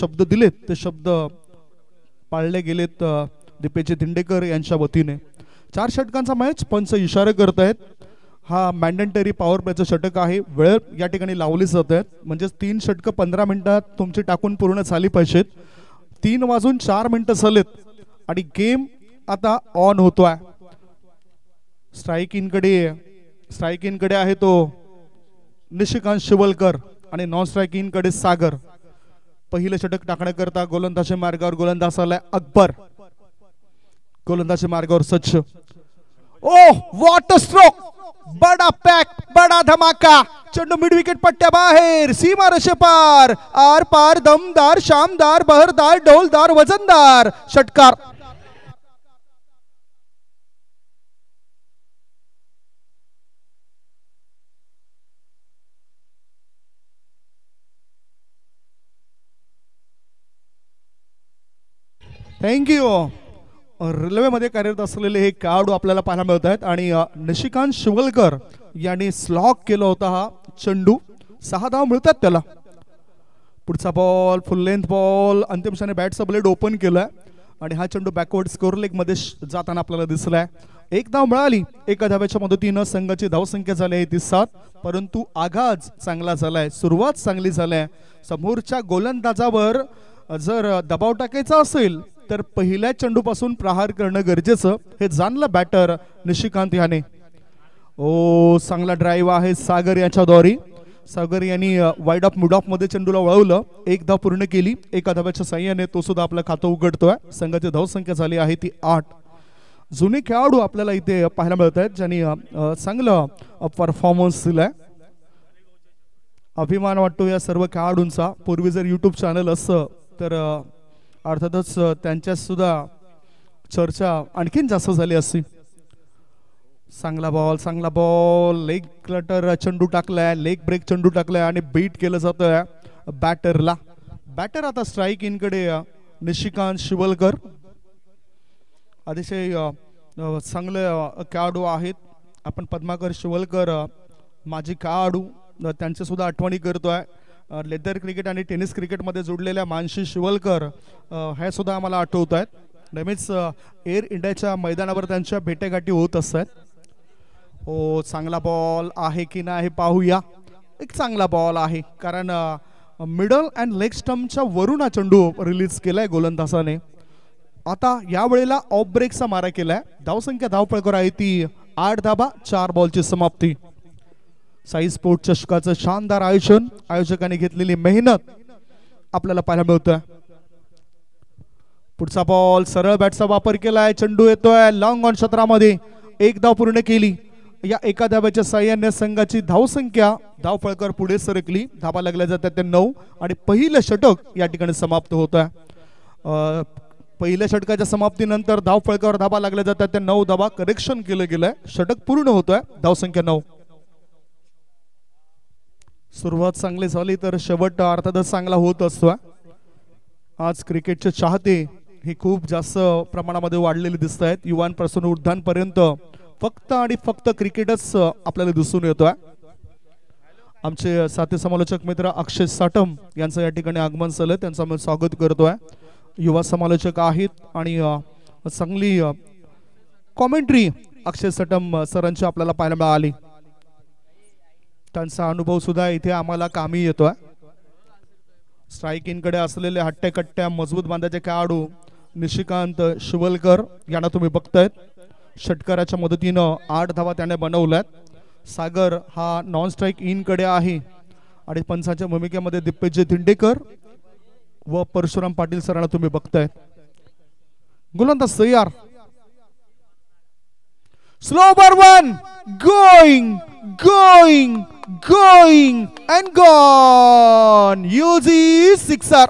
शब्द दिलेत ते शब्द पाळले गेलेत दीपेश दिंडेकर यांच्या वतीने. 4 षटकांचा मॅच, पंच इशारे करत आहेत. हा मॅन्डेटरी पॉवर प्लेचं षटक आहे. वेळ या ठिकाणी लावली जात आहेत, म्हणजेच 3 षटकं 15 मिनिटात तुमची टाकून पूर्ण झाली पाहिजेत. 3 वाजून 4 मिनिटं झालेत आणि गेम आता ऑन होतोय. स्ट्राईक इनकडे आहे तो निशिकांत शिवलकर आणि नॉन स्ट्राईक इनकडे सागर. पहिले षटक टाकण्याकरता गोलंदाजी मार्गावर गोलंदाज आलाय अकबर. गोलंदाजी मार्गावर सच्च. ओह व्हॉट अ स्ट्रोक, बडा पॅक, बडा धमाका. चेंडू मिड विकेट पट्ट्या बाहेर, सीमा रेषे पार, आर पार, दमदार, शामदार, बहरदार, डौलदार, वजनदार षटकार. थँक्यू. रेल्वेमध्ये कार्यरत असलेले हे खेळाडू आपल्याला पाहायला मिळत आहेत आणि निशिकांत शिवलकर यांनी स्लॉक केला होता हा चेंडू. 6 धाव मिळतात त्याला. पुढचा बॉल फुल लेंथ बॉल, अंतिम क्षणी बॅटचा ब्लेड ओपन केलाय आणि हा चेंडू बॅकवर्ड स्कोर लेग मध्ये जाताना आपल्याला दिसलाय. 1 धाव मिळाली. 1 धावेच्या मदतीनं संघाची धावसंख्या झाली आहे ती 7, परंतु आगाज चांगला झालाय, सुरुवात चांगली झाली. समोरच्या गोलंदाजावर जर दबाव टाकायचा असेल तर पहिल्या चेंडूपासून प्रहार करणं गरजेचं, हे जाणलं बॅटर निशिकांत याने. ओ चांगला ड्राईव्ह आहे सागर याच्या द्वारे. सागर यांनी वाईड ऑफ मिड ऑफ मध्ये चेंडूला वळवलं. 1 धाव पूर्ण केली. 1 धाव्याच्या साह्याने तो सुद्धा आपलं खातं उघडतोय. संघाची धावसंख्या झाली आहे ती 8. जुने खेळाडू आपल्याला इथे पाहायला मिळत आहेत ज्यांनी चांगलं परफॉर्मन्स दिलाय. अभिमान वाटतो या सर्व खेळाडूंचा. पूर्वी जर यूट्यूब चॅनल असतं तर अर्थातच त्यांच्या सुद्धा चर्चा आणखीन जास्त झाली असती. चांगला बॉल, लेग क्लटर चेंडू टाकलाय, लेग ब्रेक चेंडू टाकलाय आणि बीट केलं जातं बॅटरला. बॅटर आता स्ट्राईक इनकडे निशिकांत शिवलकर. अतिशय चांगले खेळाडू आहेत. आपण पद्माकर शिवलकर माजी खेळाडू त्यांच्या सुद्धा आठवणी करतोय. लेदर क्रिकेट आणि टेनिस क्रिकेटमध्ये जोडलेल्या मानसी शिवलकर हे सुद्धा आम्हाला आठवत आहेत. नेहमीच एअर इंडियाच्या मैदानावर त्यांच्या भेटेगाठी होत असतात. हो चांगला बॉल आहे की नाही पाहूया. एक चांगला बॉल आहे, कारण मिडल अँड लेग स्टंपच्या वरून हा चेंडू रिलीज केलाय गोलंदाजाने. आता या वेळेला ऑफ ब्रेकचा मारा केलाय. धावसंख्या धावपळकर आहे ती 8 धाबा 4 बॉलची समाप्ती. साई स्पोर्ट चषकाचं शानदार आयोजन, आयोजकांनी घेतलेली मेहनत आपल्याला पाहायला मिळतोय. पुढचा बॉल सरळ बॅटचा वापर केलाय. चेंडू येतोय लॉंग ऑन क्षेत्रामध्ये. 1 धाव पूर्ण केली. या 1 धाव्याच्या साह्याने संघाची धावसंख्या धावपळकर पुढे सरकली. धाबा लागल्या जातात ते 9 आणि पहिलं षटक या ठिकाणी समाप्त होत आहे. पहिल्या षटकाच्या समाप्तीनंतर धावपळकर धाबा लागल्या जातात ते 9 धाबा. करेक्शन केलं गेलंय. षटक पूर्ण होतोय. धावसंख्या 9. सुरुवात चांगली झाली तर शेवट अर्थातच चांगला होत असतो. आज क्रिकेटचे चाहते हे खूप जास्त प्रमाणामध्ये वाढलेले दिसत आहेत. युवांपासून वृद्धांपर्यंत फक्त आणि फक्त क्रिकेटच आपल्याला दिसून येतोय. आमचे साथी समालोचक मित्र अक्षय साटम यांचं या ठिकाणी आगमन झालं. त्यांचं आम्ही स्वागत करतोय. युवा समालोचक आहेत आणि चांगली कॉमेंट्री अक्षय साटम सरांची आपल्याला पाहायला मिळाली. त्यांचा अनुभव सुद्धा इथे आम्हाला कामी येतोय. स्ट्राईक इनकडे असलेले हट्ट्या मजबूत बांधाचे खेळाडू निशिकांत शिवलकर यांना तुम्ही बघतायत. षटकाराच्या मदतीनं 8 धावा त्याने बनवल्यात. सागर हा नॉन स्ट्राईक इनकडे आहे आणि पंचांच्या भूमिकेमध्ये दीपेश दिंडेकर व परशुराम पाटील सरांना तुम्ही बघतायत. गोलंदाज तयार. Slow over 1 going and gone. Easy sixer.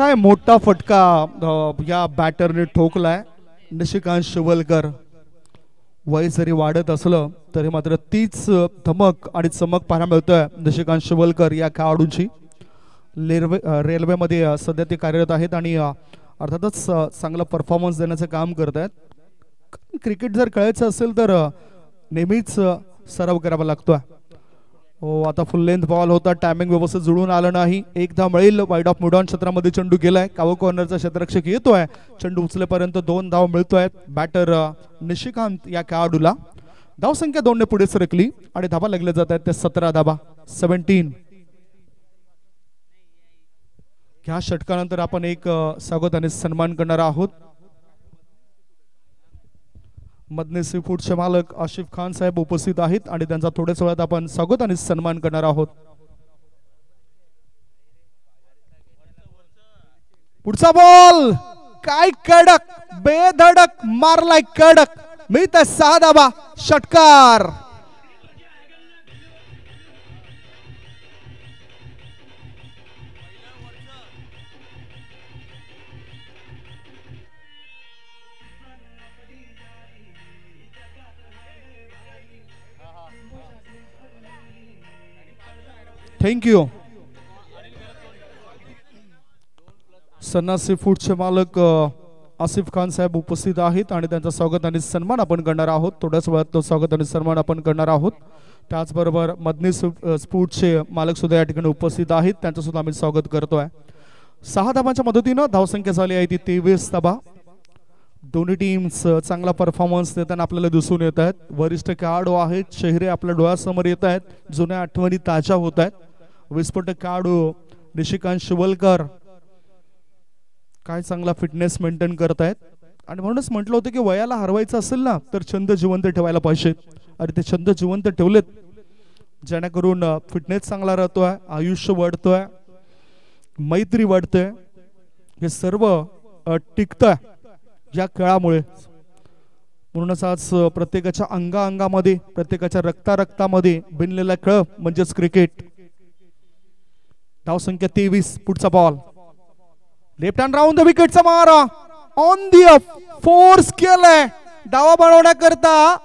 काय मोठा फटका या बॅटरने ठोकलाय निशिकांत शिवलकर. वय जरी वाढत असलं तरी मात्र तीच धमक आणि चमक पाहायला मिळतोय निशिकांत शिवलकर या खेळाडूंची. रेल्वेमध्ये सध्या ते कार्यरत आहेत आणि अर्थातच चांगला परफॉर्मन्स देण्याचं काम करत आहेत. क्रिकेट जर खेळायचं असेल तर नेहमीच सराव करावा लागतोय. हो, आता फुल लेंथ बॉल होता, टायमिंग व्यवस्थित जुळून आलं नाही. एकदा मिळेल. वाईड ऑफ मिडॉन क्षेत्रामध्ये चेंडू गेलाय. कावो कॉर्नरचा क्षेत्ररक्षक येतोय. चेंडू उचलेपर्यंत 2 धाव मिळतोय. बॅटर निशिकांत या खेळाडूला. धावसंख्या 2 ने पुढे सरकली आणि धाबा लागले जात आहेत ते 17 धाबा 17. ह्या षटकानंतर आपण एक स्वागत आणि सन्मान करणार आहोत. मदनी सी फूडचे मालक आशिफ खान साहेब उपस्थित आहेत आणि त्यांचा थोड्याच वेळात आपण स्वागत आणि सन्मान करणार आहोत. पुढचा बॉल काय कडक बेधडक मारलाय कडक. मिळत 6 धाबा. षटकार. थँक्यू. सन्ना सी फूडचे मालक आसिफ खान साहेब उपस्थित आहेत आणि त्यांचा स्वागत आणि सन्मान आपण करणार आहोत. थोड्याच वेळात तो स्वागत आणि सन्मान आपण करणार आहोत. त्याचबरोबर मदनी स्फूटचे मालक सुद्धा या ठिकाणी उपस्थित आहेत. त्यांचं सुद्धा आम्ही स्वागत करतोय. 6 धाबांच्या मदतीनं धावसंख्या झाली आहे ती 23 धाबा. दोन्ही टीम्स चांगला परफॉर्मन्स देताना आपल्याला दिसून येत आहेत. वरिष्ठ खेळाडू आहेत. चेहरे आपल्या डोळ्यासमोर येत आहेत. जुन्या आठवणी ताज्या होत आहेत. विस्फोटक खेळाडू निशिकांत शिवलकर काय चांगला फिटनेस मेंटेन करत आहेत आणि म्हणूनच म्हटलं होतं की वयाला हरवायचं असेल ना तर छंद जिवंत ठेवायला पाहिजे आणि ते छंद जिवंत ठेवलेत जेणेकरून फिटनेस चांगला राहतोय, आयुष्य वाढतोय, मैत्री वाढते. हे सर्व टिकतंय या खेळामुळे. म्हणूनच आज प्रत्येकाच्या अंगामध्ये प्रत्येकाच्या रक्तामध्ये भिनलेला खेळ म्हणजेच क्रिकेट. धावसंख्या 23. पुढचा ball left hand round the विकेटचा मारा ऑन दी फोर्स केलाय. डावा बनवण्याकरता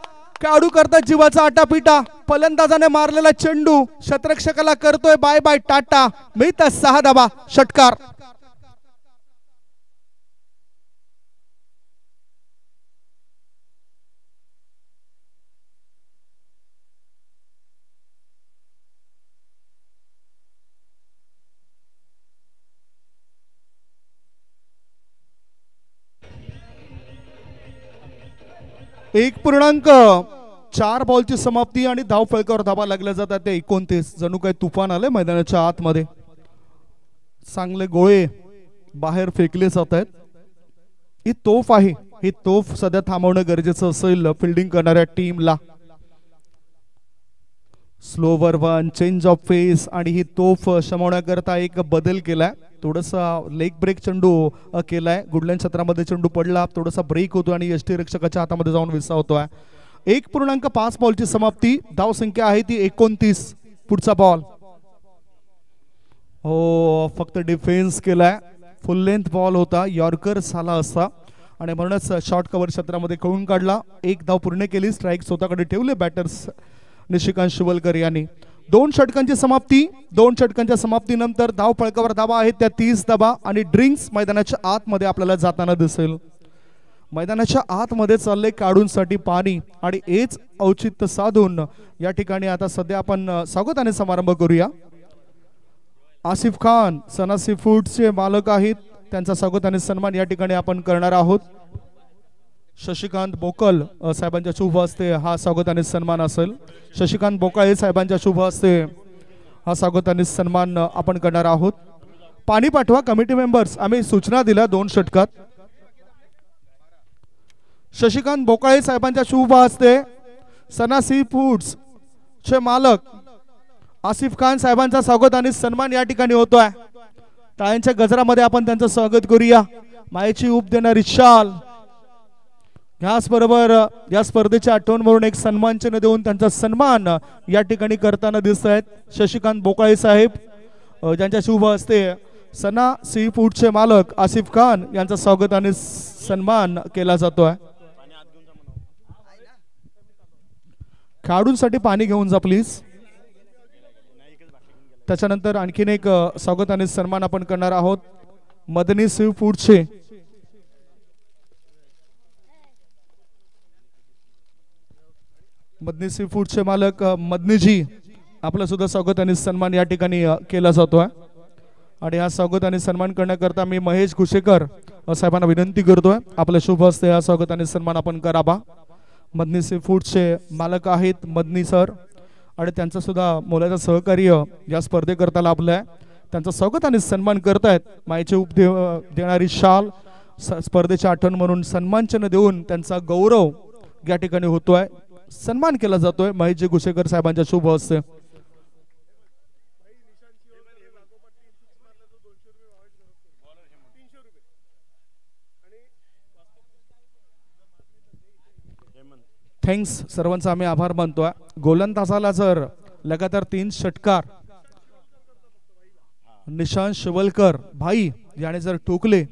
खेळाडू करता जीवाचा आटापिटा. फलंदाजाने मारलेला चेंडू क्षेत्ररक्षकाला करतोय बाय बाय टाटा. मिळतात 6 धाबा. षटकार. एक 1.4 बॉलची समाप्ती आणि धाव फलकावर धाबा लागल्या जातात ते 29. जणू काही तुफान आले मैदानाच्या आतमध्ये. चांगले गोळे बाहेर फेकले जात आहेत. ही तोफ आहे. ही तोफ सध्या थांबवणं गरजेचं असेल फिल्डिंग करणाऱ्या टीमला. Slower one change of face आणि ही तोफ शमवण्याकरता एक बदल केलाय. थोडासा लेग ब्रेक चेंडू केलाय. गुडलँड क्षेत्रामध्ये चेंडू पडला. थोडासा ब्रेक होतो आणि यष्टी रक्षकाच्या हातामध्ये जाऊन विसावतोय. 1.5 बॉलची समाप्ती. धाव संख्या आहे ती 29. पुढचा बॉल हो फक्त डिफेन्स केलाय. फुल लेंथ बॉल होता. यॉर्कर झाला असता आणि म्हणूनच शॉर्ट कव्हर क्षेत्रामध्ये खेळून काढला. 1 धाव पूर्ण केली. स्ट्राईक स्वतःकडे ठेवले बॅटर्स निशिकांत शिवलकर यांनी. 2 षटकांची समाप्ती. 2 षटकांच्या समाप्तीनंतर धाव फळकावर धाबा आहेत त्या 30 धाबा आणि ड्रिंक्स मैदानाच्या आतमध्ये आपल्याला जाताना दिसेल. मैदानाच्या आतमध्ये चालले काढूंसाठी पाणी आणि हेच औचित्य साधून या ठिकाणी आता सध्या आपण स्वागत आणि समारंभ करूया. आसिफ खान सना सी फूड्सचे मालक आहेत. त्यांचा स्वागत आणि सन्मान या ठिकाणी आपण करणार आहोत. शशिकांत बोकल साहेबांच्या शुभ हस्ते हा स्वागत आणि सन्मान असेल. शशिकांत बोकाळे साहेबांच्या शुभ हस्ते हा स्वागत आणि सन्मान आपण करणार आहोत. पाणी पाठवा कमिटी मेंबर्स. आम्ही सूचना दिल्या 2 षटकात. शशिकांत बोकाळे साहेबांच्या शुभ हस्ते सना सी फूड्स चे मालक आसिफ खान साहेबांचा स्वागत आणि सन्मान या ठिकाणी होतोय. टाळ्यांच्या गजरामध्ये आपण त्यांचं स्वागत करूया. मायेची ऊब देणारी शाल याचबरोबर या स्पर्धेच्या आठवण म्हणून एक सन्मान चिन्ह देऊन त्यांचा सन्मान या ठिकाणी करताना दिसत आहेत शशिकांत बोकाळे साहेब ज्यांच्या शुभ हस्ते सना सी फूडचे मालक आसिफ खान यांचा स्वागत आणि सन्मान केला जातोय. खेळाडूंसाठी पाणी घेऊन जा प्लीज. त्याच्यानंतर आणखीन एक स्वागत आणि सन्मान आपण करणार आहोत मदनी सी फूडचे मालक मदनीजी, आपलं सुद्धा स्वागत आणि सन्मान या ठिकाणी केला जातोय. आणि हा स्वागत आणि सन्मान करण्याकरता मी महेश घुशेकर साहेबांना विनंती करतोय आपल्या शुभ हस्ते हा स्वागत आणि सन्मान आपण करावा. मदनी सी फूडचे मालक आहेत मदनी सर आणि त्यांचं सुद्धा मोलाचं सहकार्य या स्पर्धेकरता लाभलंय. त्यांचं स्वागत आणि सन्मान करतायत. मायेचे उप देणारी शाल स्पर्धेची आठवण म्हणून सन्मानचिन्ह देऊन त्यांचा गौरव या ठिकाणी होतोय, सन्मान केला जातोय महेशजी घुशेकर साहेबांच्या शुभ हस्ते. थँक्स, सर्वांचा आम्ही आभार मानतोय. गोलंदाजाला जर लगातार 3 षटकार निशांत शिवलकर भाई याने जर ठोकले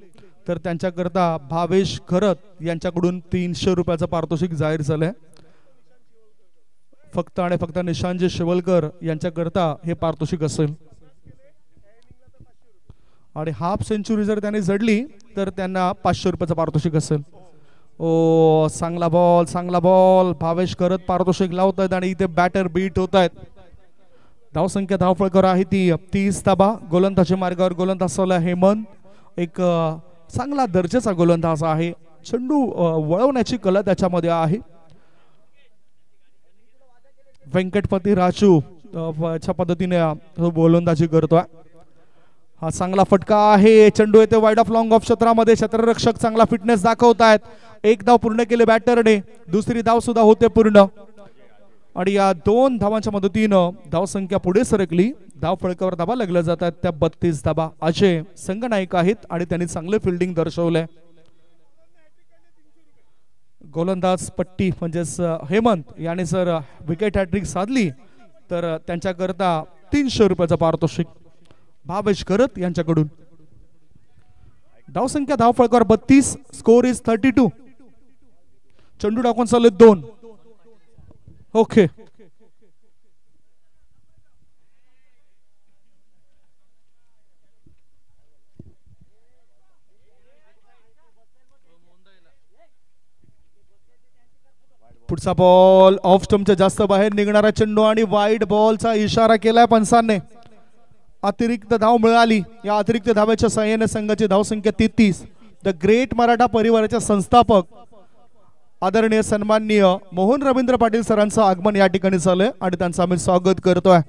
तर त्यांच्याकरता भावेश खरत यांच्याकडून 300 रुपयाचं पारितोषिक जाहीर झालंय. फक्त आणि फक्त निशांत शिवलकर यांच्याकरता हे पारितोषिक असेल. आणि हाफ सेंचुरी जर त्यांनी जडली तर त्यांना 500 रुपयाचं पारितोषिक असेल. ओ चांगला बॉल भावेश करत पारितोषिक लावत आहेत आणि इथे बॅटर बीट होत आहेत. धावसंख्या धावफळकर आहे ती 30 धाबा. गोलंदाजी मार्गावर गोलंदाज हेमंत एक चांगला दर्जाचा गोलंदाज आहे. चेंडू वळवण्याची कला त्याच्यामध्ये आहे. व्यंकटपती राजू च्या पद्धतीने गोलंदाजी करतोय. हा चांगला फटका आहे. चेंडू येते वाईड ऑफ लॉंग ऑफ क्षेत्रामध्ये. क्षेत्ररक्षक चांगला फिटनेस दाखवतायत. एक धाव पूर्ण केले बॅटरने, दुसरी धाव सुद्धा होते पूर्ण आणि या 2 धावांच्या मदतीनं धावसंख्या पुढे सरकली. धाव फळकावर धाबा लागल्या जातात त्या 32 धाबा. अजय संघनायक आहेत आणि त्यांनी चांगले फिल्डिंग दर्शवलंय. गोलंदाज पट्टी म्हणजेच हेमंत याने जर विकेट हॅट्रिक साधली तर त्यांच्याकरता 300 रुपयाचं पारितोषिक भावेश करत यांच्याकडून. धावसंख्या धाव फळकावर 32, स्कोर इज 32. चेंडू टाकून चालले 2. ओके, पुढचा बॉल ऑफ स्टंपच्या जास्त बाहेर निघणारा चेंडू आणि वाईड बॉलचा इशारा केलाय पंचांनी. अतिरिक्त धाव मिळाली. या अतिरिक्त धावेच्या सहाय्याने संघाची धावसंख्या 33. द ग्रेट मराठा परिवाराचे संस्थापक आदरणीय सन्माननीय मोहन रवींद्र पाटील सरांचं आगमन या ठिकाणी झालंय आणि त्यांचं आम्ही स्वागत करतोय.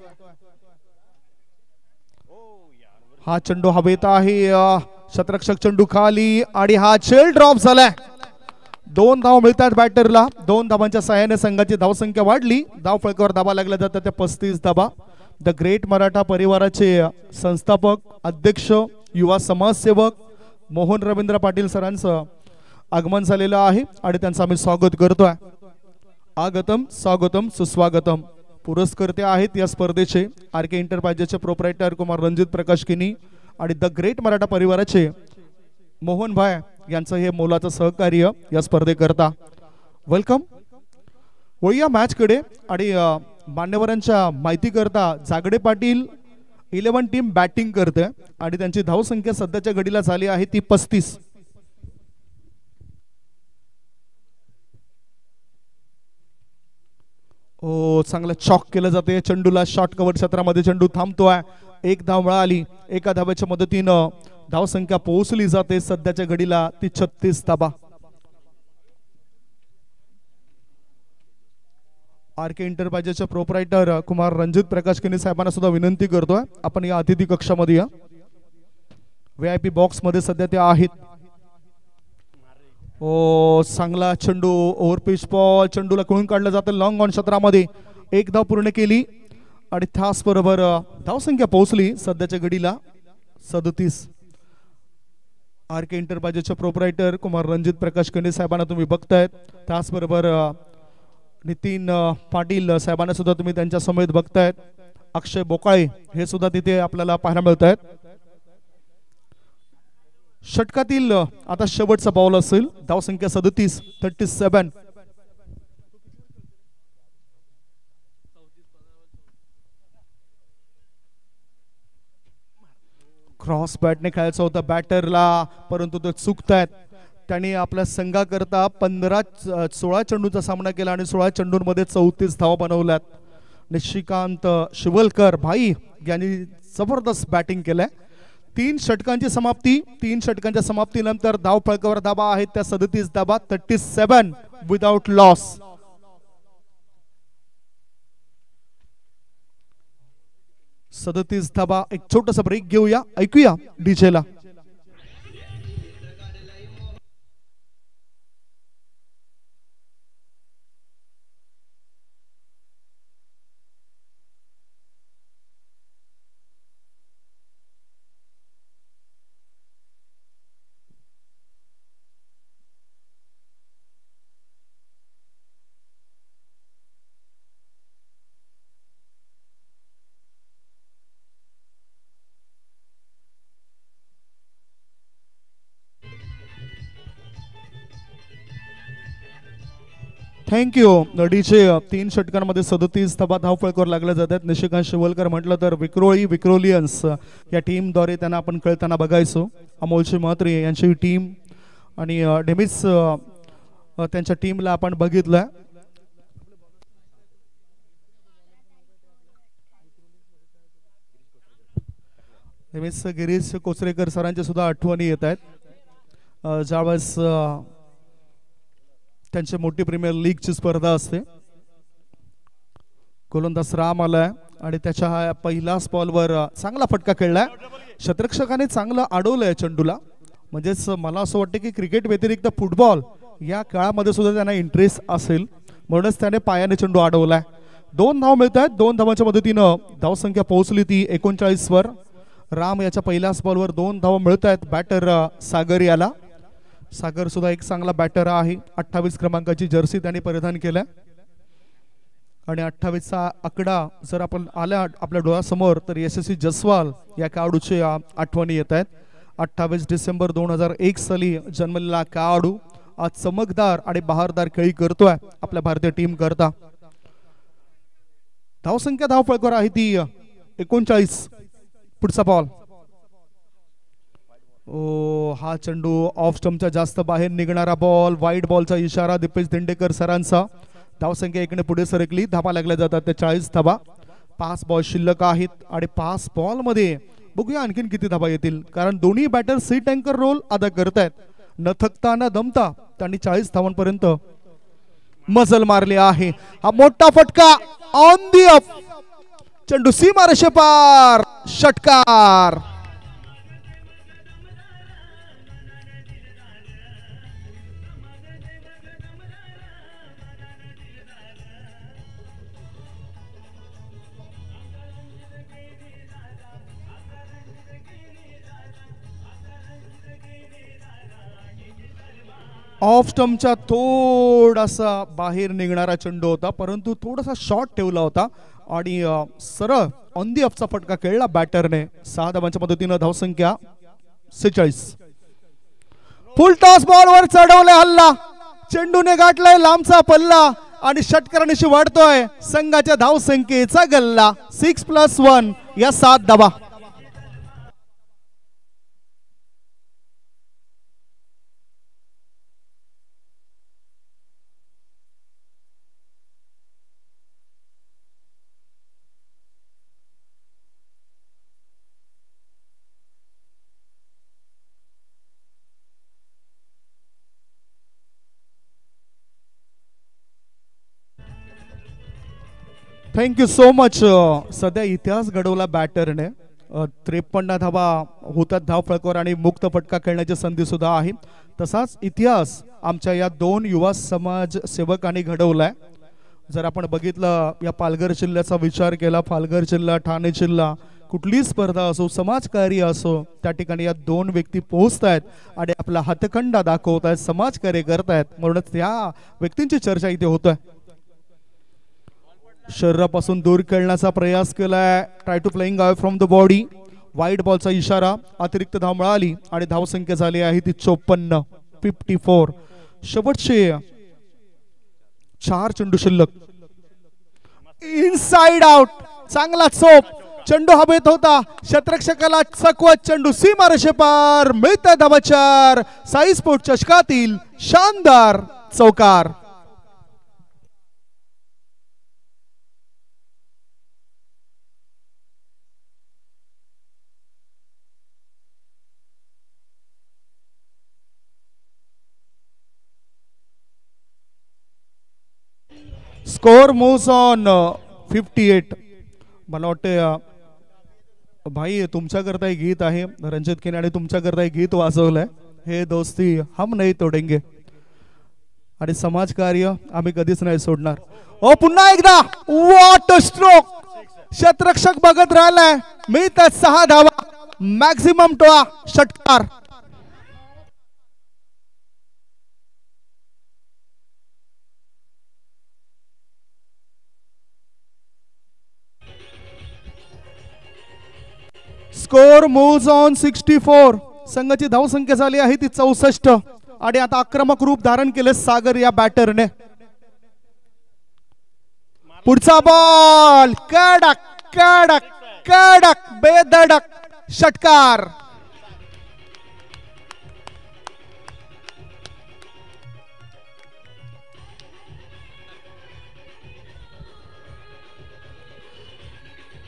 हा चेंडू हवेत आहे. शतरक्षक चेंडू खाली आणि हा चेल ड्रॉप झालाय. 2 धाव मिळतात बॅटरला. 2 धावांच्या सहाय्याने संघाची धावसंख्या वाढली. धाव फळकावर धाबा लागल्या जातात त्या 35 धाबा. द ग्रेट मराठा परिवाराचे संस्थापक अध्यक्ष युवा समाजसेवक मोहन रवींद्र पाटील सरांचं आगमन झालेलं आहे आणि त्यांचं आम्ही स्वागत करतोय. आगतम स्वागतम सुस्वागतम. पुरस्कर्ते आहेत या स्पर्धेचे आर के एंटरप्राइजेसचे प्रोप्रायटर कुमार रणजित प्रकाश किनी आणि द ग्रेट मराठा परिवाराचे मोहन भाई यांचं हे मोलाचं सहकार्य या स्पर्धेकरता. वेलकम. वळूया मॅच कडे आणि मान्यवरांच्या माहिती करता जागडे पाटील 11 टीम बॅटिंग करते आणि त्यांची धावसंख्या सध्याच्या घडीला झाली आहे ती 35. ओ चांगलं चॉक केलं जाते चेंडूला. शॉर्ट कव्हर क्षेत्रामध्ये चेंडू थांबतोय. 1 धाव मिळाली. एका धावेच्या मदतीनं धावसंख्या पोहोचली जाते सध्याच्या घडीला ती 36 धाबा. आर के एंटरप्राइजेसचे प्रोप्रायटर कुमार रणजित प्रकाश किनी साहेबांना सुद्धा विनंती करतोय आपण या अतिथी कक्षामध्ये या. VIP बॉक्स मध्ये सध्या ते आहेत. ओ चांगला चेंडू ओव्हर पिच बॉल. चेंडूला कळून काढलं जातं लॉंग ऑन क्षेत्रामध्ये. 1 धाव पूर्ण केली आणि त्याच बरोबर धावसंख्या पोहोचली सध्याच्या घडीला 37. आर के एंटरप्राइजेसचे प्रोप्रायटर कुमार रणजित प्रकाश किनी साहेबांना तुम्ही बघतायत. त्याचबरोबर नितीन पाटील साहेबांना सुद्धा तुम्ही त्यांच्या समेत बघतायत. अक्षय बोकाळे हे सुद्धा तिथे आपल्याला पाहायला मिळत आहेत. षटकातील आता शेवटचा बॉल असेल. धावसंख्या 37. क्रॉस बॅटने खेळायचं होतं बॅटरला, परंतु ते चुकतायत. त्यांनी आपल्या संघाकरता 16 चेंडूचा सामना केला आणि 16 चेंडूंमध्ये 34 धावा बनवल्यात. निशिकांत शिवलकर भाई यांनी जबरदस्त बॅटिंग केलंय. 3 षटकांची समाप्ती. 3 षटकांच्या समाप्तीनंतर धाव फळकावर धाबा आहेत त्या 37 धाबा. 37 विदाउट लॉस. धाबा. एक छोटासा ब्रेक घेऊया, ऐकूया डीजेला. Thank you DJ. 3 षटकांमध्ये 37 धाबा धाव फळकावर लागल्या जातात. निशिकांत शिवलकर म्हटलं तर विक्रोलियन्स या टीमद्वारे त्यांना आपण खेळताना बघायचो. अमोलची म्हात्रे यांची टीम आणि नेहमीच त्यांच्या टीमला आपण बघितलं. नेहमीच गिरीश कोचरेकर सरांच्या सुद्धा आठवणी येत आहेत. ज्यावेळेस त्यांची मोठी प्रीमियर लीगची स्पर्धा असते. गोलंदाज राम आलाय आणि त्याच्या पहिल्याच बॉलवर चांगला फटका खेळलाय. क्षेत्ररक्षकाने चांगलं अडवलंय चेंडूला. म्हणजेच मला असं वाटतं की क्रिकेट व्यतिरिक्त फुटबॉल या काळामध्ये सुद्धा त्यांना इंटरेस्ट असेल, म्हणूनच त्याने पायाने चेंडू अडवलाय. 2 धाव मिळत आहेत. 2 धावांच्या मदतीनं धावसंख्या पोहोचली ती 39 वर. राम याच्या पहिल्याच बॉलवर 2 धावा मिळत आहेत. बॅटर सागर याला. सागर सुद्धा एक चांगला बॅटर आहे. 28 क्रमांकाची जर्सी त्याने परिधान केलाय आणि 28चा आकडा जर आपण आल्या आपल्या डोळ्यासमोर तर यशस्वी जसवाल या खेळाडूचे आठवणी येत आहेत. 28 डिसेंबर 2001 साली जन्मलेला खेळाडू आज चमकदार आणि बहारदार खेळी करतोय आपल्या भारतीय टीम करता. धावसंख्या धाव फळकावर आहे ती 39. पुढचा बॉल. हा चेंडू ऑफ स्टंपच्या जास्त बाहेर निघणारा बॉल. वाईड बॉलचा इशारा दीपेश दिंडेकर सरांचा. धावसंख्या 1ने पुढे सरकली. धाबा लागल्या जातात त्या 40 धाबा. 5 बॉल शिल्लक आहेत आणि 5 बॉल मध्ये बघूया आणखीन किती धाबा येतील, कारण दोन्ही बॅटर सी टँकर रोल अदा करतायत. न थकता न दमता त्यांनी 40 धावांपर्यंत मजल मारली आहे. हा मोठा फटका ऑन दी अप. चेंडू सीमारेषे पार. षटकार. ऑफ स्टंपच्या थोडासा बाहेर निघणारा चेंडू होता, परंतु थोडासा शॉर्ट ठेवला होता आणि सरळ ऑन दी ऑफचा फटका खेळला बॅटरने. 6 धावांच्या मदतीने धावसंख्या 46. फुल टॉस बॉलवर चढवले हल्ला. चेंडूने गाठलाय लांबचा पल्ला आणि षटकारांशी वाढतोय संघाच्या धावसंख्येचा गल्ला. 6+1 या 7 धावा. Thank you so much. सध्या इतिहास घडवला बॅटरने. 53 धावा होतात धाव फळकावर आणि मुक्त फटका खेळण्याची संधी सुद्धा आहे. तसाच इतिहास आमच्या या 2 युवा समाज सेवकांनी घडवलाय. जर आपण बघितलं या पालघर जिल्ह्याचा विचार केला, पालघर जिल्हा, ठाणे जिल्हा, कुठली स्पर्धा असो, समाजकार्य असो, त्या ठिकाणी या 2 व्यक्ती पोहोचतायत आणि आपला हातखंडा दाखवतायत, समाजकार्य करतायत. म्हणूनच त्या व्यक्तींची चर्चा इथे होत आहे. शरीरापासून दूर खेळण्याचा प्रयास केलाय. Try to playing away from the body. वाईट बॉलचा इशारा, अतिरिक्त धाव मिळाली आणि धावसंख्या झाली आहे ती 54, 54. शेवटचे 4 चेंडू शिल्लक. इनसाइड आउट, चांगला चोप, चेंडू हवेत होता, क्षेत्ररक्षकाला चकवत चेंडू सीमारेषेपार. मिळतंय धावचार. साई स्पोर्ट चषकातील शानदार चौकार. Score moves on 58. मला वाटते भाई तुमच्याकरता एक गीत आहे, रणजित केने तुमच्याकरता एक गीत वाजवलंय, हे दोस्ती हम नाही तोडेंगे. आणि समाजकार्य आम्ही कधीच नाही सोडणार. ओ पुन्हा एकदा वॉट स्ट्रोक. क्षेत्ररक्षक बघत राहिलाय. मिळतात 6 धावा, मॅक्झिमम टोळा षटकार. Score moves on 64. संघाची धावसंख्या झाली आहे ती 64. आणि आता आक्रमक रूप धारण केले सागर या बॅटरने. पुढचा बॉल कडक कडक कडक बेधडक षटकार.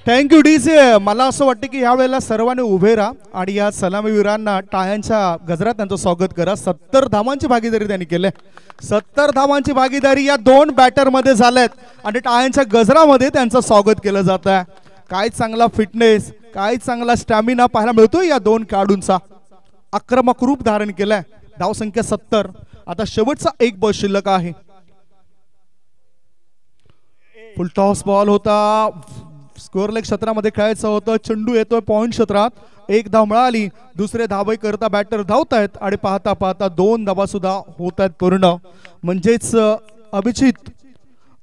Thank you DJ. मला असं वाटतं की यावेळेला सर्वांनी उभे राहा आणि या सलामीवीरांना टाळ्यांच्या गजरात त्यांचं स्वागत करा. 70 धावांची भागीदारी त्यांनी केली. 70 धावांची भागीदारी या 2 बॅटर मध्ये झाल्यात आणि टाळ्यांच्या गजरामध्ये त्यांचं स्वागत केलं जात आहे. काय चांगला फिटनेस, काय चांगला स्टॅमिना पाहायला मिळतोय या 2 खेळाडूंचा. आक्रमक रूप धारण केलंय. धावसंख्या 70. आता शेवटचा एक बॉल शिल्लक आहे. फुल टॉस बॉल होता. स्कोअर लेग क्षेत्रामध्ये खेळायचं होतं. चेंडू येतोय पॉइंट क्षेत्रात. 1 धाव मिळाली. दुसरे धावे करता बॅटर धावतायत आणि पाहता पाहता 2 धावा सुद्धा होत आहेत पूर्ण. म्हणजेच अभिजित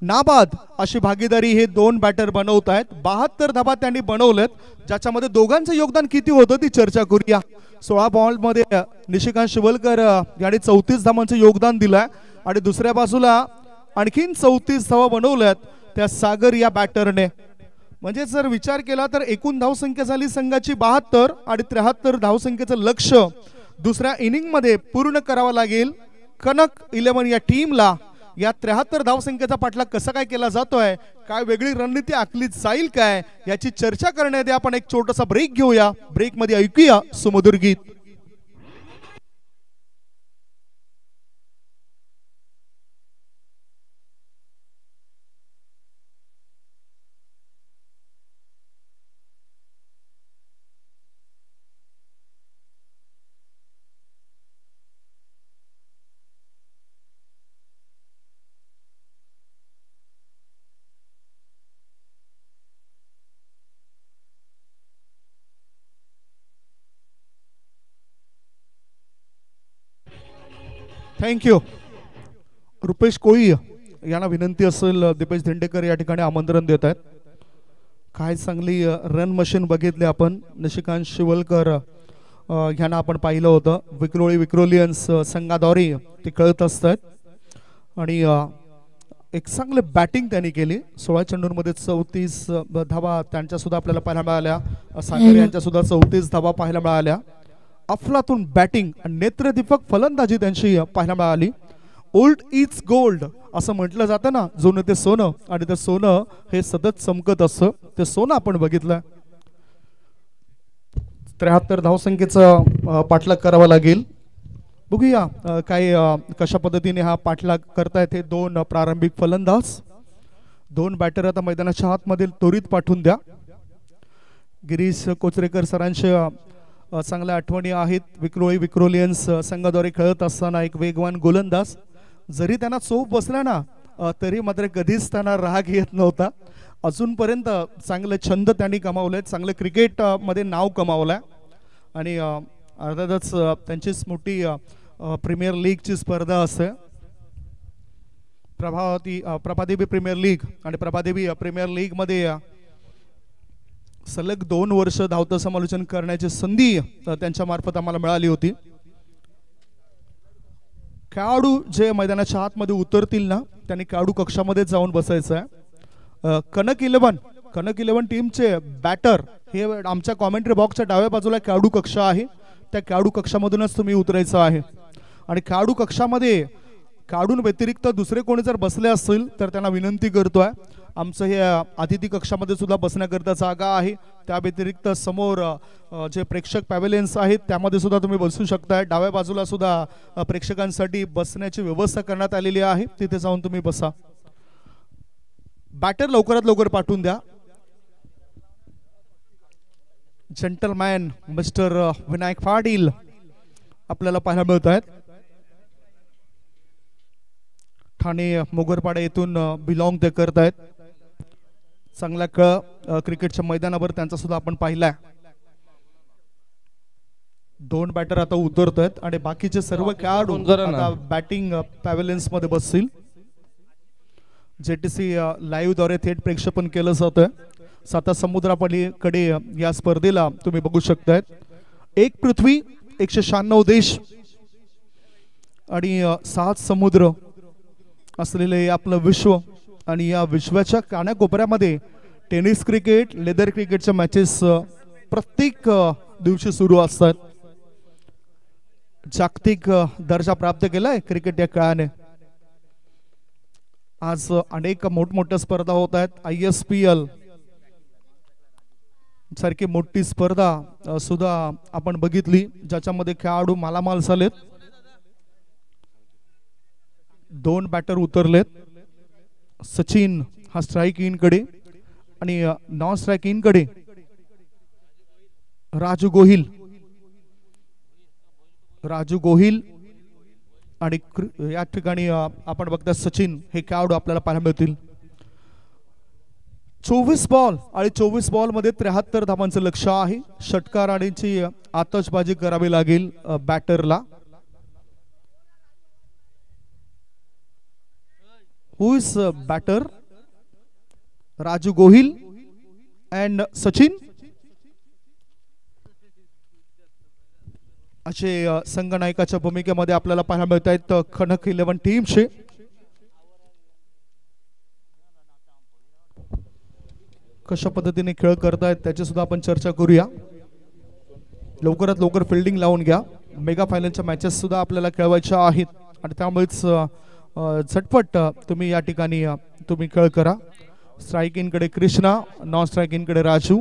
नाबाद अशी भागीदारी हे 2 बॅटर बनवत आहेत. 72 धावा त्यांनी बनवलेत, ज्याच्यामध्ये दोघांचं योगदान किती होतं ती चर्चा करूया. 16 बॉल मध्ये निशिकांत शिवलकर यांनी 34 धावांचं योगदान दिलंय आणि दुसऱ्या बाजूला आणखीन 34 धावा बनवल्यात त्या सागर या बॅटरने. म्हणजे जर विचार केला तर एकूण धावसंख्या झाली संघाची 72 आणि 73 धावसंख्येचं लक्ष दुसऱ्या इनिंग मध्ये पूर्ण करावं लागेल. कनक 11 या टीमला या 73 धावसंख्येचा पाठलाग कसा काय केला जातोय, काय वेगळी रणनीती आखली जाईल काय, याची चर्चा करण्याआधी आपण एक छोटासा ब्रेक घेऊया. ब्रेक मध्ये ऐकूया सुमधुर गीत. थँक्यू. रुपेश कोळी यांना विनंती असेल, दीपेश धेंडेकर या ठिकाणी आमंत्रण देत आहेत. काय चांगली रन मशीन बघितली आपण. निशिकांत शिवलकर यांना आपण पाहिलं होतं. विक्रोलियन्स संघाद्वारे ते कळत असतात आणि एक चांगले बॅटिंग त्यांनी केली. 16 चेंडूंमध्ये 34 धावा त्यांच्या सुद्धा आपल्याला पाहायला मिळाल्या. सागर यांच्या सुद्धा 34 धावा पाहायला मिळाल्या. अफलातून बॅटिंग आणि नेत्रदीपक फलंदाजी त्यांची पाहायला मिळाली. ओल्ड इज गोल्ड असं म्हटलं जातं ना, जुनं ते सोनं, आणि ते सोनं हे सतत चमकत असतं. ते सोनं आपण बघितलं. 73 धावसंख्येचा पाठलाग करावा लागेल. बघूया काय कशा पद्धतीने हा पाठलाग करतायत हे 2 प्रारंभिक फलंदाज. 2 बॅटर आता मैदानाच्या आतमध्ये त्वरित पाठवून द्या. गिरीश कोचरेकर सरांच्या चांगल्या आठवणी आहेत. विक्रोलियन्स संघाद्वारे खेळत असताना एक वेगवान गोलंदाज. जरी त्यांना चोप बसला ना तरी मात्र कधीच त्यांना राग येत नव्हता. अजूनपर्यंत चांगले छंद त्यांनी कमावले, चांगले क्रिकेट मध्ये नाव कमावलंय. आणि अर्थातच त्यांचीच मोठी प्रीमियर लीगची स्पर्धा असते, प्रभादेवी प्रीमियर लीग. आणि प्रभादेवी प्रीमियर लीग मध्ये सलग 2 वर्ष धावतं समालोचन करण्याची संधी त्यांच्या मार्फत आम्हाला मिळाली होती. खेळाडू जे मैदानाच्या आतमध्ये उतरतील ना त्यांनी खेळाडू कक्षामध्ये जाऊन बसायचं आहे. कनक 11 टीमचे बॅटर हे आमच्या कॉमेंट्री बॉक्सच्या डाव्या बाजूला खेळाडू कक्ष आहे. त्या खेळाडू कक्षामधूनच तुम्ही उतरायचं आहे. आणि खेळाडू कक्षामध्ये खेळाडूं व्यतिरिक्त दुसरे कोणी जर बसले असतील तर त्यांना विनंती करतोय, आमचं हे अतिथी कक्षामध्ये सुद्धा बसण्याकरता जागा आहे. त्या व्यतिरिक्त समोर जे प्रेक्षक पॅव्हेलियन्स आहेत त्यामध्ये सुद्धा तुम्ही बसू शकताय. डाव्या बाजूला सुद्धा प्रेक्षकांसाठी बसण्याची व्यवस्था करण्यात आलेली आहे, तिथे जाऊन तुम्ही बसा. बॅटर लवकरात लवकर पाठवून द्या. जेंटलमॅन मिस्टर विनायक पाटील आपल्याला पाहायला मिळत आहेत. ठाणे मोगरपाडा येथून बिलॉंग ते करत आहेत. चांगला क्रिकेटच्या मैदानावर त्यांचा सुद्धा आपण पाहिलाय. 2 बॅटर आता उतरत आहेत आणि बाकीचे सर्व खेळाडू आता बॅटिंग पॅव्हेलियन्स मध्ये बसतील. जेटीसी लाईव्ह द्वारे थेट प्रेक्षेपण केलं जातं. 7 समुद्रापलीकडे या स्पर्धेला तुम्ही बघू शकताय. 1 पृथ्वी 196 देश आणि 7 समुद्र असलेले आपलं विश्व. आणि या विश्वाच्या कानाकोपऱ्यामध्ये टेनिस क्रिकेट, लेदर क्रिकेटच्या मॅचेस प्रत्येक दिवशी सुरू असतात. जागतिक दर्जा प्राप्त केलाय क्रिकेट या खेळाने. आज अनेक मोठमोठ्या स्पर्धा होत आहेत. ISPL सारखी मोठी स्पर्धा सुद्धा आपण बघितली ज्याच्यामध्ये खेळाडू मालामाल झालेत. 2 बॅटर उतरलेत. सचिन हा स्ट्राइक इन कडे आणि नॉन स्ट्राइक इन कडे राजू गोहिल आणि या ठिकाणी आपण बघता सचिन हे खेळाडू आपल्याला पाहायला मिळतील. 24 बॉल आणि 24 बॉल मध्ये 73 धावांचं लक्ष्य आहे. षटकारांची आतषबाजी करावी लागेल बॅटरला. Who is batter? Raju Gohil and Sachin. असे संघनायकाच्या भूमिकेमध्ये आपल्याला पाहायला मिळत आहेत कनक 11 टीमचे. कशा पद्धतीने खेळ करतायत त्याची सुद्धा आपण चर्चा करूया. लवकरात लवकर फिल्डिंग लावून घ्या. मेगा फायनलच्या मॅचेस सुद्धा आपल्याला खेळवायच्या आहेत आणि त्यामुळेच झटपट तुम्ही या ठिकाणी तुम्ही खेळ करा. स्ट्राइक इन कडे कृष्णा, नॉन स्ट्राइक इन कडे राजू.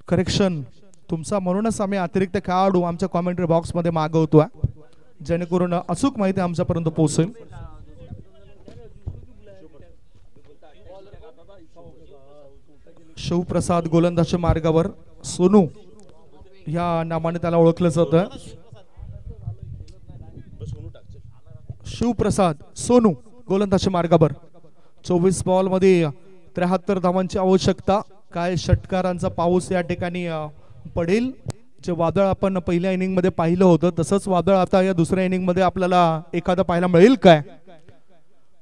करेक्शन तुमचा म्हणूनच आम्ही अतिरिक्त खेळाडू आमच्या कॉमेंट्री बॉक्स मध्ये मागवतोय जेणेकरून अचूक माहिती आमच्यापर्यंत पोहोचेल. शिवप्रसाद गोलंदाजी मार्गावर, सोनू या नावाने त्याला ओळखलं जातं. शिवप्रसाद सोनू गोलंदाजी मार्गावर. 24 बॉल मध्ये 73 धावांची आवश्यकता. काय षटकारांचा पाऊस या ठिकाणी पडेल. जे वादळ आपण पहिल्या इनिंग मध्ये पाहिलं होतं तसंच वादळ आता या दुसऱ्या इनिंग मध्ये आपल्याला एखादा पाहायला मिळेल काय.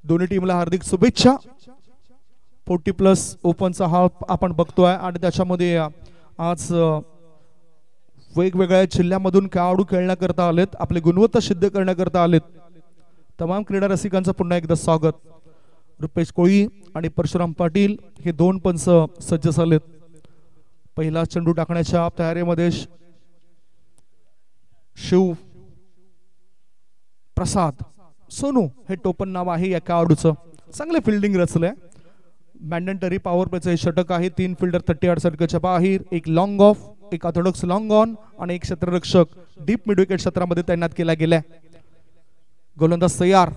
दोन्ही टीमला हार्दिक शुभेच्छा. 40+ ओपनचा हा आपण बघतोय आणि त्याच्यामध्ये आज वेगवेगळ्या जिल्ह्यामधून खेळाडू खेळण्याकरता आलेत, आपली गुणवत्ता सिद्ध करण्याकरता आलेत. तमाम क्रीडा रसिकांचं पुन्हा एकदा स्वागत. रुपेश कोळी आणि परशुराम पाटील हे 2 पंच सज्ज झालेत. पहिला चेंडू टाकण्याच्या तयारीमध्ये शिव प्रसाद सोनू हे टोपण नाव आहे या खेळाडूचं. चांगले फिल्डिंग रचलंय. मॅन्डेटरी पॉवर प्लेचं षटक आहे. 3 फिल्डर 38 सर्कलच्या बाहेर, 1 long of, 1 Orthodox long on आणि 1 क्षेत्ररक्षक डीप मिड विकेट क्षेत्रामध्ये तैनात केला गेलाय. गोलंदाज तयार.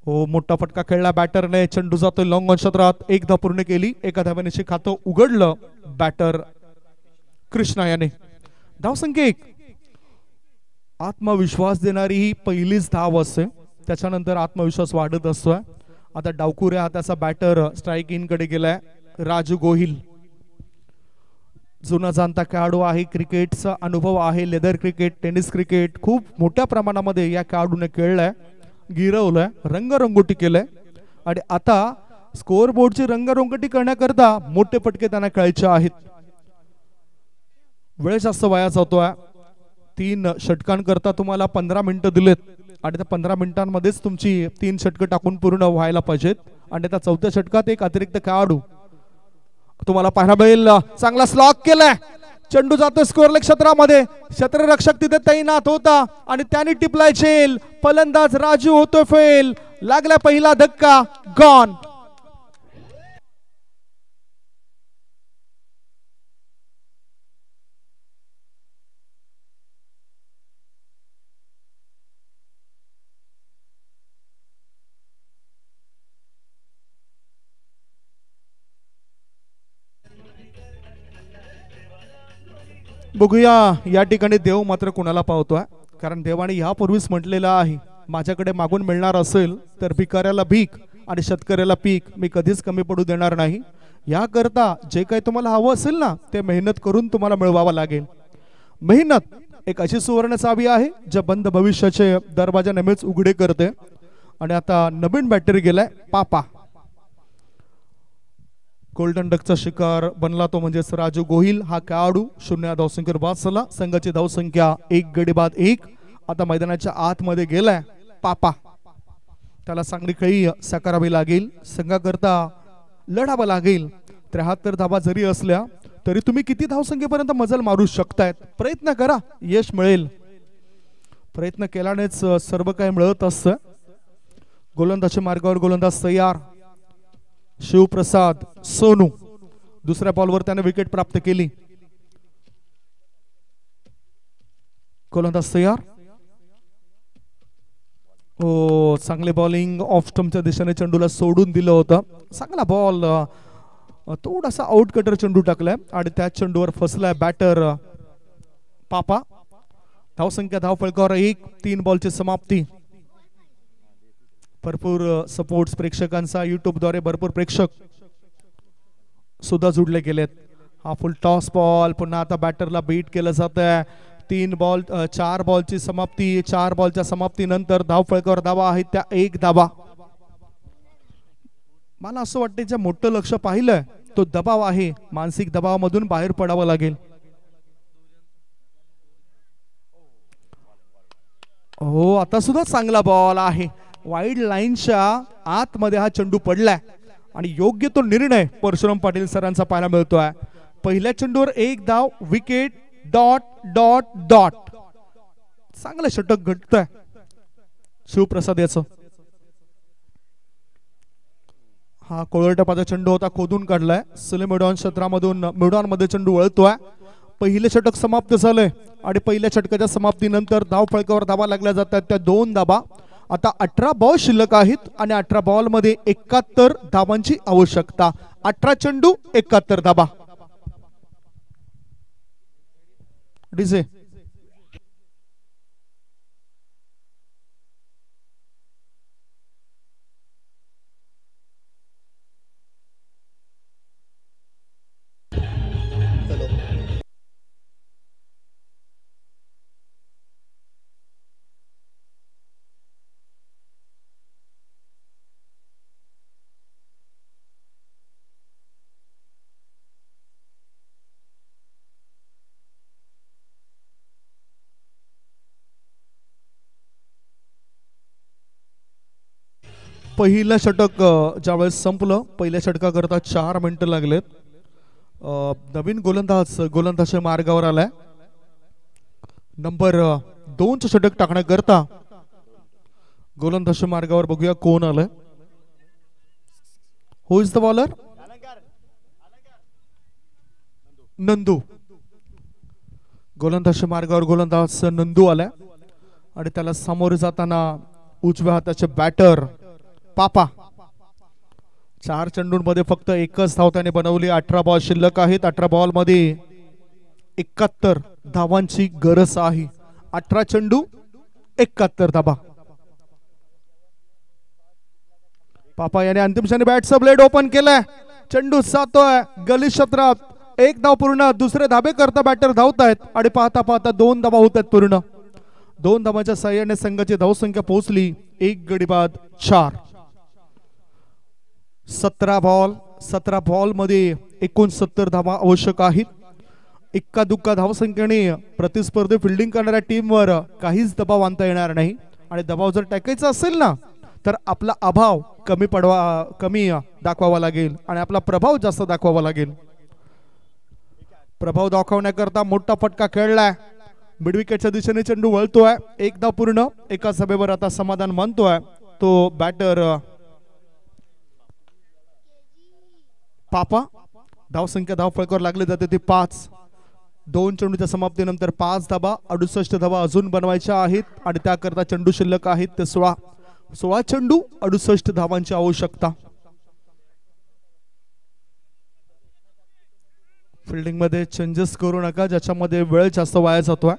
हो, मोठा फटका खेळला बॅटरने. चेंडू जातोय लॉंग ऑन क्षेत्रात. 1 धाव पूर्ण केली. 1 धावेने खातं उघडलं बॅटर कृष्णा याने. धावसंख्या 1. आत्मविश्वास देणारी ही पहिलीच धाव असते, त्याच्यानंतर आत्मविश्वास वाढत असतोय. आता डावकुऱ्या हाताचा बॅटर स्ट्राइक इन कडे गेलाय राजू गोहिल. जुना जाणता खेळाडू आहे. क्रिकेटचा अनुभव आहे. लेदर क्रिकेट, टेनिस क्रिकेट खूप मोठ्या प्रमाणामध्ये या खेळाडूने खेळलाय, गिरवलंय, रंगरंगोटी केलंय आणि आता स्कोअर बोर्डची रंगरंगटी करण्याकरता मोठे फटके त्यांना खेळायचे आहेत. वेळ जास्त वाया जातोय. 3 षटकांकरता तुम्हाला 15 मिनिटं दिलेत आणि त्या 15 मिनिटांमध्येच तुमची 3 षटकं टाकून पूर्ण व्हायला पाहिजेत. आणि त्या 4थ्या षटकात एक अतिरिक्त खेळाडू तुम्हाला पाहायला मिळेल. चांगला स्लॉक केलाय. चेंडू जातो स्कोअरलेग क्षेत्रामध्ये. क्षेत्ररक्षक तिथे तैनात होता आणि त्याने टिपलाय झेल. फलंदाज राजू होतोय फेल. लागला पहिला धक्का. गॉन. बघूया या ठिकाणी देव मात्र कुणाला पावतोय. कारण देवाने यापूर्वीच म्हटलेलं आहे, माझ्याकडे मागून मिळणार असेल तर भिकाऱ्याला भीक आणि शेतकऱ्याला पीक मी कधीच कमी पडू देणार नाही. याकरता जे काही तुम्हाला हवं असेल ना ते मेहनत करून तुम्हाला मिळवावं लागेल. मेहनत एक अशी सुवर्ण चावी आहे ज्या बंद भविष्याचे दरवाजा नेहमीच उघडे करते. आणि आता नवीन बॅटरी गेलाय पापा. गोल्डन डकचा शिकार बनला तो म्हणजेच राजू गोहिल हा खेळाडू 0 धावसंख्येवर बाद झाला. संघाची धावसंख्या 1 गडी बाद 1. आता मैदानाच्या आतमध्ये गेलाय पापा. त्याला चांगली खेळी साकारावी लागेल. संघाकरता लढावं लागेल. 73 धावा जरी असल्या तरी तुम्ही किती धावसंख्येपर्यंत मजल मारू शकतायत. प्रयत्न करा, यश मिळेल. प्रयत्न केल्यानेच सर्व काही मिळत असतं. गोलंदाजी मार्गावर गोलंदाज तयार. शिवप्रसाद सोनू. दुसऱ्या बॉलवर त्याने विकेट प्राप्त केली. गोलंदाज तयार. हो, चांगले बॉलिंग. ऑफ स्टंपच्या दिशेने चेंडूला सोडून दिलं होतं. चांगला बॉल. थोडासा आउट कटर चेंडू टाकलाय आणि त्या चेंडूवर फसलाय बॅटर पापा. धावसंख्या धावफलकावर 1. 3 बॉलची समाप्ती. भरपूर सपोर्ट्स प्रेक्षकांचा युट्यूबद्वारे भरपूर प्रेक्षक सुद्धा जुडले गेलेत. हा फुल टॉस बॉल. पुन्हा आता बॅटरला बीट केलं जात आहे. 4 बॉलची समाप्ती. 4 बॉलच्या समाप्तीनंतर धावफलकावर धावा आहेत त्या 1 धावा. मला असं वाटतं जे मोठं लक्ष पाहिलंय तो दबाव आहे. मानसिक दबावामधून बाहेर पडावं लागेल. हो, आता सुद्धा चांगला बॉल आहे. वाईड लाईनच्या आतमध्ये हा चेंडू पडलाय आणि योग्य तो निर्णय परशुराम पाटील सरांचा पाहायला मिळतोय. पहिल्या चेंडूवर 1 धाव. विकेट. Dot dot dot. चांगलं षटक घडतंय शिवप्रसाद याचं. हा कोळरटपाचा चेंडू होता, खोदून काढलाय. सलीम क्षेत्रामधून मध्ये चेंडू वळतोय. पहिले षटक समाप्त झालंय आणि पहिल्या षटकाच्या समाप्तीनंतर धाव फळकावर धावा लागल्या जातात त्या 2 धावा. आता 18 बॉल शिल्लक आहेत आणि 18 बॉल मध्ये 71 धावांची आवश्यकता. 18 चेंडू 71 धावा. डीजे पहिलं षटक ज्यावेळेस संपलं, पहिल्या षटकाकरता 4 मिनिटं लागलेत. नवीन गोलंदाज मार्गावर आलाय. नंबर 2चं षटक टाकण्याकरता गोलंदाज मार्गावर बघूया कोण आलंय. हु इज द बॉलर? नंदू. गोलंदाज मार्गावर गोलंदाज नंदू आलाय आणि त्याला सामोरे जाताना उजव्या हाताचे बॅटर पापा. 4 चेंडूंमध्ये फक्त 1च धाव त्याने बनवली. 18 बॉल शिल्लक आहेत. 18 बॉल मध्ये 71 धावांची गरज आहे. 18 चेंडू 71 धावा. पापा याने अंतिम क्षणी बॅटचा ब्लेड ओपन केलाय. चेंडू जातोय गली क्षेत्रात. 1 धाव पूर्ण. दुसरे धाबे करता बॅटर धावतायत आणि पाहता पाहता 2 धावा होत आहेत पूर्ण. 2 धावांच्या साह्याने संघाची धावसंख्या पोहोचली 1 गडी बाद 4. 17 बॉल मध्ये 69 धावा आवश्यक आहेत. इक्का दुक्का धावसंख्येने प्रतिस्पर्धी फिल्डिंग करणाऱ्या टीमवर काहीच दबाव आणता येणार नाही आणि दबाव जर टाकायचा असेल ना तर आपला अभाव कमी दाखवावा लागेल आणि आपला प्रभाव जास्त दाखवावा लागेल. प्रभाव दाखवण्याकरता मोठा फटका खेळलाय. मिडविकेटच्या दिशेने चेंडू वळतोय. एकदा पूर्ण एका सभेवर आता समाधान मानतोय तो बॅटर पापा. धावसंख्या धावफळकावर लागली जाते ती 5. 2 चेंडूच्या समाप्तीनंतर 5 धाबा 68 धाबा अजून बनवायच्या आहेत आणि त्याकरता चेंडू शिल्लक आहेत ते 16 चेंडू 68 धावांची आवश्यकता. फिल्डिंग मध्ये चेंजेस करू नका ज्याच्यामध्ये वेळ जास्त वाया जातोय.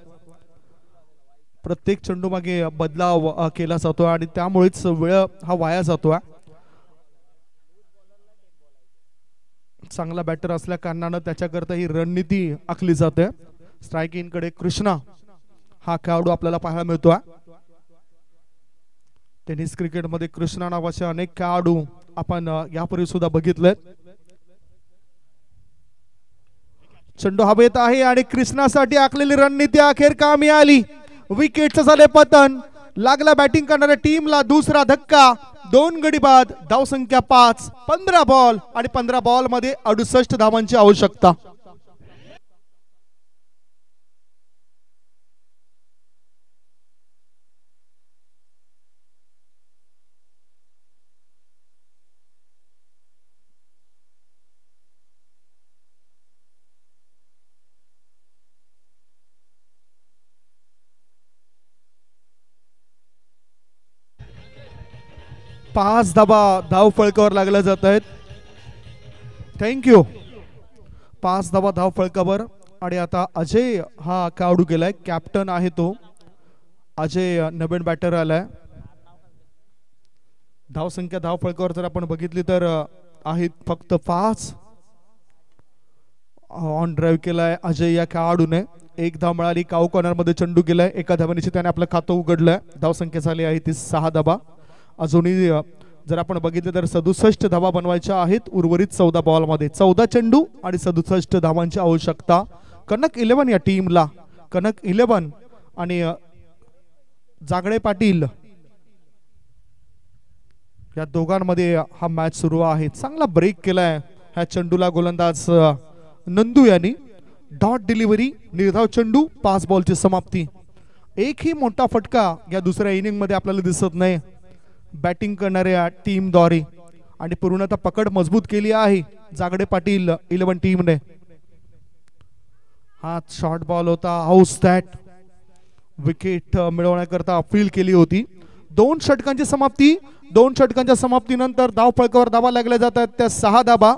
प्रत्येक चेंडू मागे बदलाव केला जातो आणि त्यामुळेच वेळ हा वाया जातोय. चांगला बॅटर असल्या कारणानं त्याच्याकरता ही रणनीती आखली जाते. स्ट्रायकिंग कडे कृष्णा हा खेळाडू आपल्याला पाहायला मिळतोय. टेनिस क्रिकेट मध्ये कृष्णा नावाचे अनेक खेळाडू आपण यापूर्वी सुद्धा बघितलेत. चेंडू हवेत आहे आणि कृष्णासाठी आखलेली रणनीती अखेर कामी आली. विकेटचं झाले पतन. लागला बॅटिंग करणाऱ्या टीमला दुसरा धक्का. 2 गडी बाद. धावसंख्या 5. 15 बॉल आणि 15 बॉल मध्ये 68 धावांची आवश्यकता. पाच धाबा धाव फळकावर लागल्या जात आहेत. थँक्यू. 5 धाबा धाव फळकावर आणि आता अजय हा खेळाडू गेलाय. कॅप्टन आहे तो अजय. नवीन बॅटर आलाय. धावसंख्या धाव फळकावर जर आपण बघितली तर आहेत फक्त 5. ऑन ड्राईव्ह केलाय अजय या खेळाडूने. 1 धाव मिळाली. काऊ कॉर्नर मध्ये चेंडू गेलाय. एका धावानिशी त्याने आपलं खातं उघडलंय. धावसंख्या झाली आहे ती 6 धाबा. अजूनही जर आपण बघितलं तर 67 धावा बनवायच्या आहेत उर्वरित 14 बॉल मध्ये. 14 चेंडू आणि 67 धावांची आवश्यकता कनक 11 या टीमला. कनक 11 आणि जागडे पाटील या दोघांमध्ये हा मॅच सुरू आहे. चांगला ब्रेक केलाय ह्या चेंडूला गोलंदाज नंदू यांनी. डॉट डिलिव्हरी निर्धाव चेंडू. 5 बॉलची समाप्ती. एकही मोठा फटका या दुसऱ्या इनिंग मध्ये आपल्याला दिसत नाही बॅटिंग करणाऱ्या टीम द्वारे आणि पूर्णतः पकड मजबूत केली आहे जागडे पाटील 11 टीमने. हा शॉर्ट बॉल होता. House that. विकेट मिळवण्याकरता अपील केली होती. 2 षटकांची समाप्ती. 2 षटकांच्या समाप्तीनंतर धाव फळकावर धावा लागल्या जातात त्या 6 धाबा.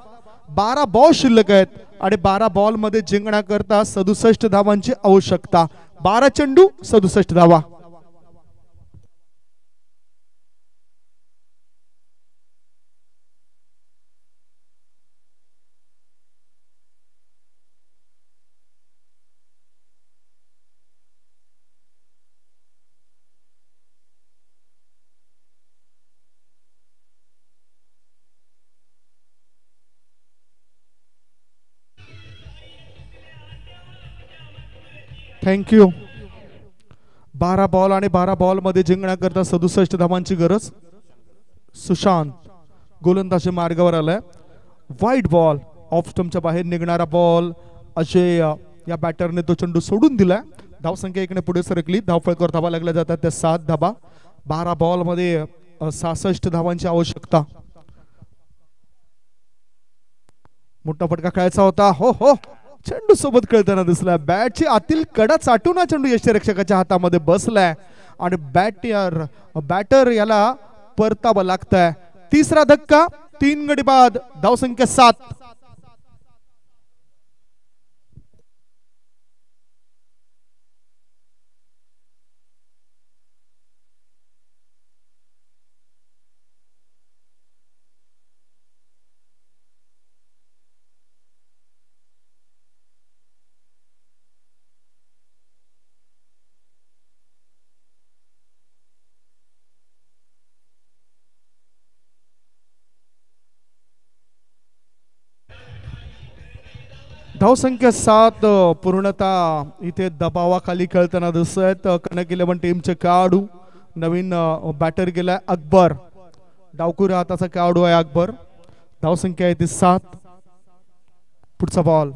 12 बॉल शिल्लक आहेत आणि 12 बॉल मध्ये जिंकण्याकरता 67 धावांची आवश्यकता. 12 चेंडू 67 धावा. थँक्यू. 12 बॉल आणि 12 बॉल मध्ये जिंकण्याकरता 67 धावांची गरज. सुशांत गोलंदाजी मार्गावर आलाय. वाईट बॉल. ऑफ स्टंपच्या बाहेर निघणारा बॉल. अजय या बॅटरने तो चेंडू सोडून दिलाय. धावसंख्या 1 ने पुढे सरकली. धावफळकावर धावा लागल्या जातात त्या 7 धाबा. 12 बॉल मध्ये 66 धावांची आवश्यकता. मोठा फटका खेळायचा होता. हो हो. चेंडू सोबत खेळताना दिसला. बॅटची आतील कडा चाटून हा चेंडू यष्टीरक्षकाच्या हातामध्ये बसलाय आणि बॅटर याला परतावा लागताय. तिसरा धक्का. 3 गडी बाद. धावसंख्या 7. धावसंख्या 7 पूर्णतः इथे दबावाखाली खेळताना दिसत आहेत कनक 11 टीमचे खेळाडू. नवीन बॅटर गेलाय अकबर. डावकुऱ्या हाताचा खेळाडू आहे अकबर. धावसंख्या आहे ती 7. पुढचा बॉल.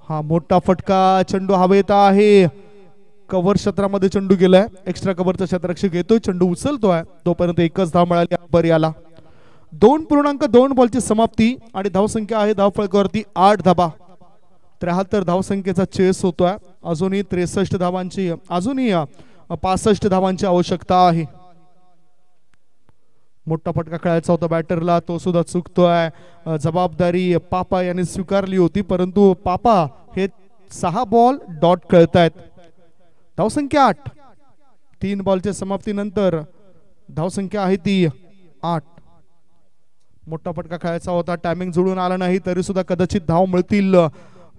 हा मोठा फटका. चेंडू हवेत आहे. कव्हर क्षेत्रामध्ये चेंडू गेलाय. एक्स्ट्रा कव्हरचा क्षेत्ररक्षक येतोय. चेंडू उचलतोय. तोपर्यंत एकच धाव मिळाली अकबर याला. 2.2 बॉलची समाप्ती आणि धावसंख्या आहे धावफलकावरती 8 धाबा. 73 धावसंख्येचा चेस होतोय. अजूनही 63 धावांची 65 धावांची आवश्यकता आहे. मोठा फटका खेळायचा होता बॅटरला. तो सुद्धा चुकतोय. जबाबदारी पापा यांनी स्वीकारली होती परंतु पापा हे 6 बॉल डॉट खेळतायत. धावसंख्या 8. 3 बॉलच्या समाप्तीनंतर धावसंख्या आहे ती 8. मोठा फटका खेळायचा होता. टायमिंग जुळून आला नाही तरी सुद्धा कदाचित धाव मिळतील.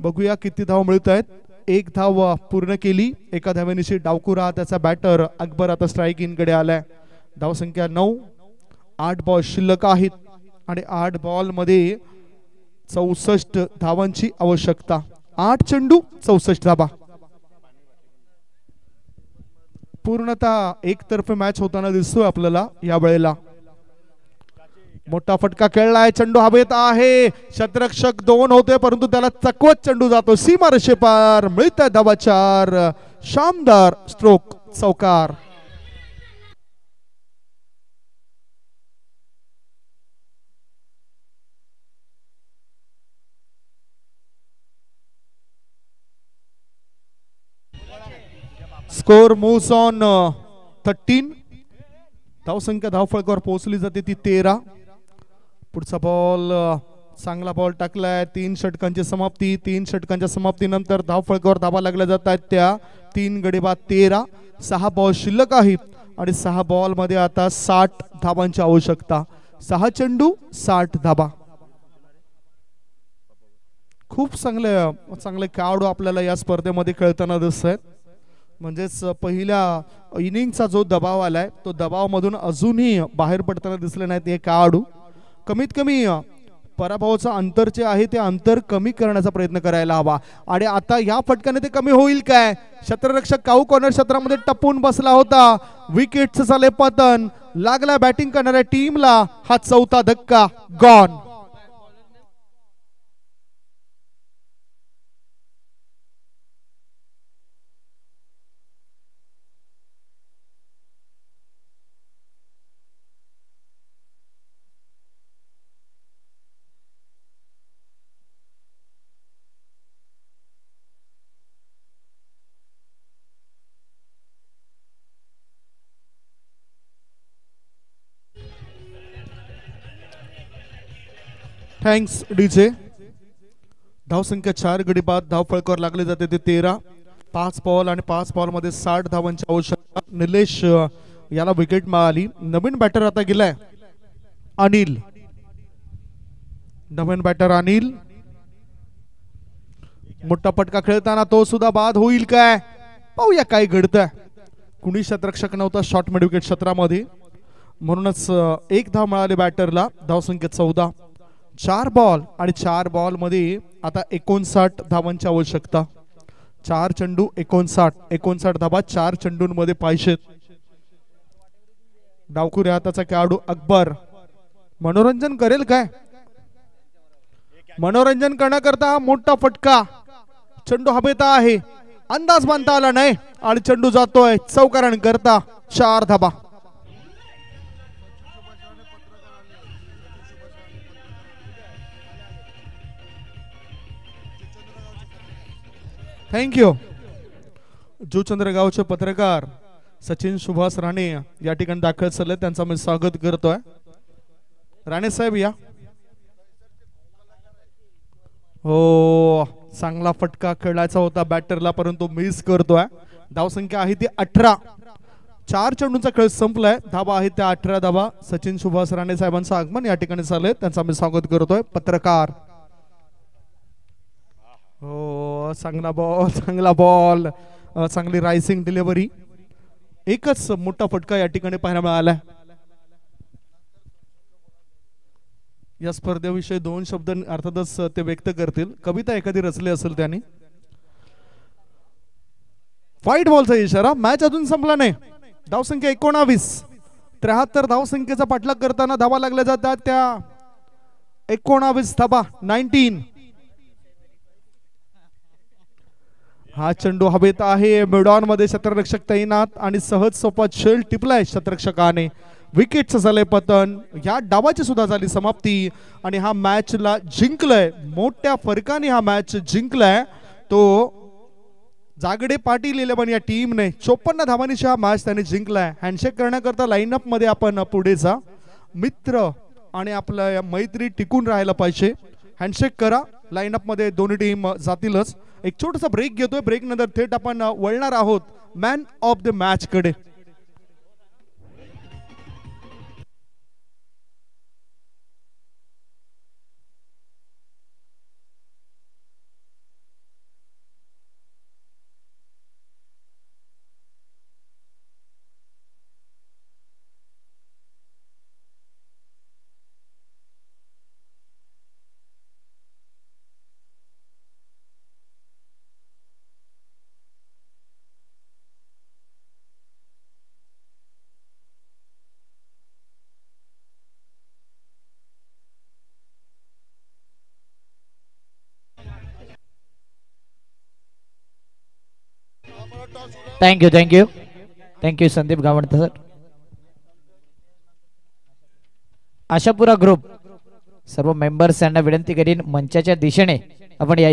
बघूया किती धाव मिळत आहेत. 1 धाव पूर्ण केली. एका धावेनिशी डावकुरा त्याचा बॅटर अकबर आता स्ट्राईक इन कडे आलाय. धावसंख्या 9. 8 बॉल शिल्लक आहेत आणि 8 बॉल मध्ये 64 धावांची आवश्यकता. 8 चेंडू 64 धावा. पूर्णतः एकतर्फे मॅच होताना दिसतोय आपल्याला या वेळेला. मोठा फटका खेळलाय. चेंडू हवेत आहे. क्षेत्ररक्षक 2 होते परंतु त्याला चकवत चेंडू जातो सीमारेषे पार. मिळतंय धावा 4. शानदार स्ट्रोक चौकार. Score moves on 13. धावसंख्या धावफलकावर पोहोचली जाते ती 13. पुढचा बॉल. चांगला बॉल टाकलाय. 3 षटकांची समाप्ती. 3 षटकांच्या समाप्तीनंतर धावफलकावर धावा लागल्या जात आहेत त्या 3 गडी बाद 13. 6 बॉल शिल्लक आहेत आणि 6 बॉल मध्ये आता 60 धावांची आवश्यकता. 6 चेंडू 60 धावा. खूप चांगले खेळाडू आपल्याला या स्पर्धेमध्ये खेळताना दिसत आहेत. म्हणजेच पहिल्या इनिंगचा जो दबाव आलाय तो दबावामधून अजूनही बाहेर पडताना दिसले नाहीत हे खेळाडू. कमीत कमी पराभवाचं अंतर जे आहे ते अंतर कमी करण्याचा प्रयत्न करायला हवा. आणि आता या फटक्याने ते कमी होईल काय. क्षेत्ररक्षक काऊ कॉर्नर क्षेत्रामध्ये टपून बसला होता. विकेटचं झाले पतन. लागला बॅटिंग करणाऱ्या टीमला हा 4था धक्का. गॉन. Thanks DJ. धावसंख्या 4 गडी बाद. धावफलकावर लागले जाते ते 13. 5 बॉल आणि 5 बॉल मध्ये 60 धावांची आवश्यकता. निलेश याला विकेट मिळाली. नवीन बॅटर आता गेलाय अनिल. नवीन बॅटर अनिल. मोठा फटका खेळताना तो सुद्धा बाद होईल काय. पाहूया काय घडतंय. कुणी क्षेत्ररक्षक नव्हता शॉर्ट मिड विकेट क्षेत्रामध्ये म्हणूनच 1 धाव मिळाली बॅटरला. धावसंख्या 14. 4 बॉल आणि 4 बॉल मध्ये आता 59 धावांची आवश्यकता. 4 चेंडू 59 धावा 4 चेंडूंमध्ये पाहिजेत. डावकुऱ्या हाताचा खेळाडू अकबर मनोरंजन करेल काय. मनोरंजन करण्याकरता हा मोठा फटका. चेंडू हवेत आहे. अंदाज बांधता आला नाही आणि चेंडू जातोय चौकारण करता 4 धावा. थँक्यू. जुचंद्र गावचे पत्रकार सचिन सुभाष राणे या ठिकाणी दाखल झाले. त्यांचा मी स्वागत करतोय. राणे साहेब या. हो चांगला फटका खेळायचा होता बॅटरला परंतु मिस करतोय. धावसंख्या आहे ती 18. 4 चेंडूंचा खेळ संपलाय. धावा आहे त्या 18 धावा. सचिन सुभाष राणे साहेबांचं आगमन या ठिकाणी झालंय. त्यांचा मी स्वागत करतोय. पत्रकार. हो चांगला बॉल चांगली रायसिंग डिलिव्हरी. एकच मोठा फटका या ठिकाणी पाहायला मिळाला. या स्पर्धेविषयी 2 शब्द अर्थातच ते व्यक्त करतील. कविता एखादी रचली असेल त्यांनी. व्हाईट बॉलचा इशारा. मॅच अजून संपला नाही. धावसंख्या 19. 73 धावसंख्येचा पाठलाग करताना धावा लागल्या जातात त्या 19 धावा. 19. हा चेंडू हवेत आहे. मिडॉन मध्ये क्षेत्ररक्षक तैनात आणि सहज सोपा खेळ टिपलाय क्षेत्ररक्षकाने. विकेटचं झालंय पतन. या डावाची सुद्धा झाली समाप्ती आणि हा मॅचला जिंकलाय. मोठ्या फरकाने हा मॅच जिंकलाय तो जागडे पाटील इलेव्हन या टीमने. 54 धावांनी हा मॅच त्याने जिंकलाय. हँडशेक करण्याकरता लाईनअप मध्ये आपण पुढे जा. मित्र आणि आपल्या मैत्री टिकून राहायला पाहिजे. हँडशेक करा. लाईनअप मध्ये दोन्ही टीम जातीलच. एक छोटासा ब्रेक घेतोय. ब्रेक नंतर थेट आपण वळणार आहोत मॅन ऑफ द मॅच कडे. Thank you thank you thank you Sandeep Gawande sir. Ashapura group सर्व मेंबर्स यांना विनंती करीन मंचाच्या दिशेने आपण या